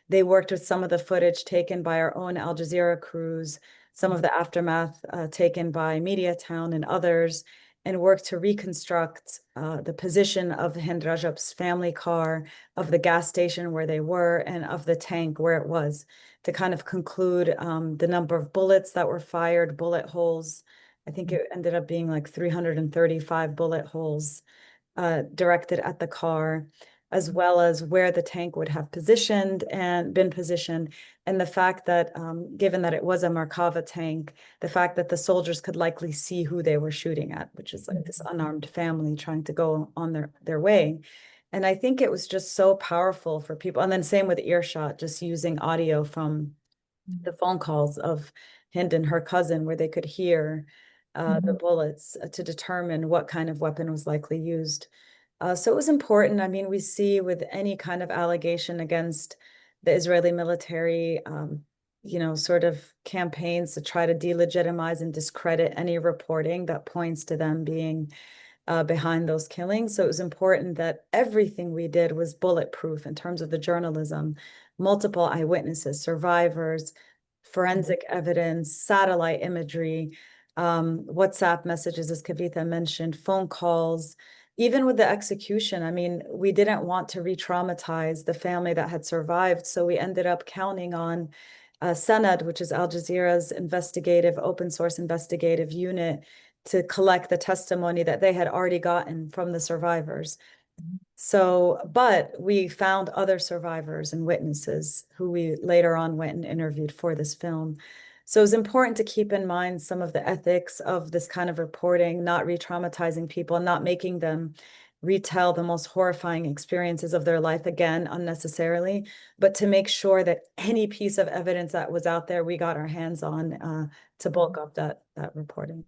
They worked with some of the footage taken by our own Al Jazeera crews, some of the aftermath taken by Mediatown and others, and worked to reconstruct the position of Hind Rajab's family car, of the gas station where they were, and of the tank where it was, to kind of conclude the number of bullets that were fired, bullet holes. I think it ended up being like 335 bullet holes directed at the car, as well as where the tank would have positioned and been positioned. And the fact that, given that it was a Markava tank, the fact that the soldiers could likely see who they were shooting at, which is like this unarmed family trying to go on their way. And I think it was just so powerful for people. And then same with Earshot, just using audio from the phone calls of Hind and her cousin, where they could hear the bullets to determine what kind of weapon was likely used. So it was important. I mean, we see with any kind of allegation against the Israeli military, sort of campaigns to try to delegitimize and discredit any reporting that points to them being behind those killings. So it was important that everything we did was bulletproof in terms of the journalism, multiple eyewitnesses, survivors, forensic evidence, satellite imagery, WhatsApp messages, as Kavitha mentioned, phone calls. Even with the execution, I mean, we didn't want to re-traumatize the family that had survived, so we ended up counting on Sanad, which is Al Jazeera's investigative, open source investigative unit, to collect the testimony that they had already gotten from the survivors. So, but we found other survivors and witnesses who we later on went and interviewed for this film. So it was important to keep in mind some of the ethics of this kind of reporting, not re-traumatizing people, and not making them retell the most horrifying experiences of their life again unnecessarily, but to make sure that any piece of evidence that was out there, we got our hands on to bulk up that reporting.